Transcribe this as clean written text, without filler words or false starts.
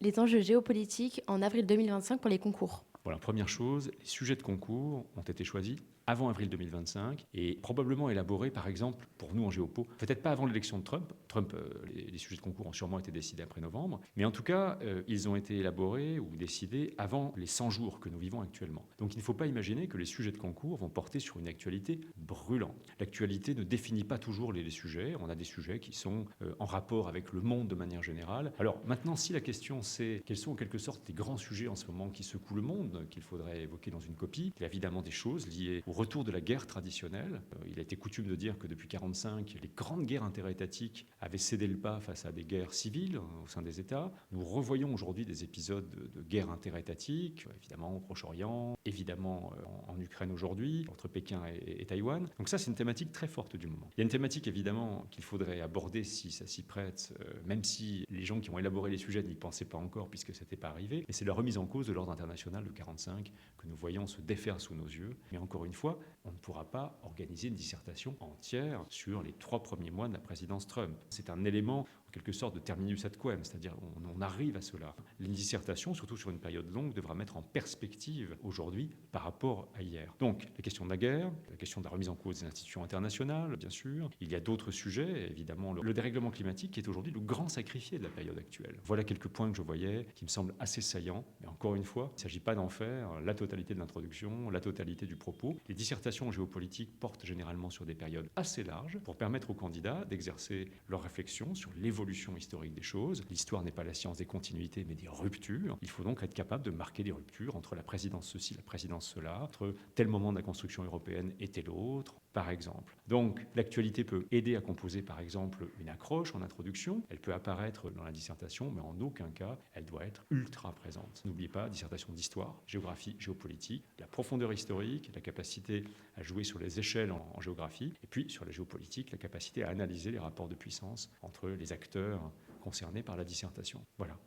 les enjeux géopolitiques en avril 2025 pour les concours? Voilà, première chose, les sujets de concours ont été choisis avant avril 2025 et probablement élaborés, par exemple, pour nous en géopo, peut-être pas avant l'élection de Trump. Les sujets de concours ont sûrement été décidés après novembre, mais en tout cas, ils ont été élaborés ou décidés avant les 100 jours que nous vivons actuellement. Donc il ne faut pas imaginer que les sujets de concours vont porter sur une actualité brûlante. L'actualité ne définit pas toujours les sujets. On a des sujets qui sont en rapport avec le monde de manière générale. Alors maintenant, si la question c'est quels sont en quelque sorte les grands sujets en ce moment qui secouent le monde, qu'il faudrait évoquer dans une copie, il y a évidemment des choses liées au retour de la guerre traditionnelle. Il a été coutume de dire que depuis 1945, les grandes guerres interétatiques avaient cédé le pas face à des guerres civiles au sein des États. Nous revoyons aujourd'hui des épisodes de guerres interétatiques, évidemment au Proche-Orient, évidemment en Ukraine aujourd'hui, entre Pékin et Taïwan. Donc ça, c'est une thématique très forte du moment. Il y a une thématique évidemment qu'il faudrait aborder si ça s'y prête, même si les gens qui ont élaboré les sujets n'y pensaient pas encore puisque ce n'était pas arrivé, mais c'est la remise en cause de l'ordre international de 1945 que nous voyons se défaire sous nos yeux. Mais encore une fois, on ne pourra pas organiser une dissertation entière sur les 3 premiers mois de la présidence Trump. C'est un élément, en quelque sorte, de terminus ad quem, c'est-à-dire on arrive à cela. Une dissertation, surtout sur une période longue, devra mettre en perspective aujourd'hui par rapport à hier. Donc, la question de la guerre, la question de la remise en cause des institutions internationales, bien sûr. Il y a d'autres sujets, évidemment, le dérèglement climatique qui est aujourd'hui le grand sacrifié de la période actuelle. Voilà quelques points que je voyais qui me semblent assez saillants. Mais encore une fois, il ne s'agit pas d'en faire la totalité de l'introduction, la totalité du propos. Les dissertations géopolitiques portent généralement sur des périodes assez larges pour permettre aux candidats d'exercer leur réflexion sur l'évolution historique des choses. L'histoire n'est pas la science des continuités, mais des ruptures. Il faut donc être capable de marquer des ruptures entre la présidence ceci, la présidence cela, entre tel moment de la construction européenne et tel autre, par exemple. Donc, l'actualité peut aider à composer, par exemple, une accroche en introduction. Elle peut apparaître dans la dissertation, mais en aucun cas, elle doit être ultra présente. N'oubliez pas, dissertation d'histoire, géographie, géopolitique, la profondeur historique, la capacité à jouer sur les échelles en géographie, et puis sur la géopolitique, la capacité à analyser les rapports de puissance entre les acteurs concernés par la dissertation. Voilà.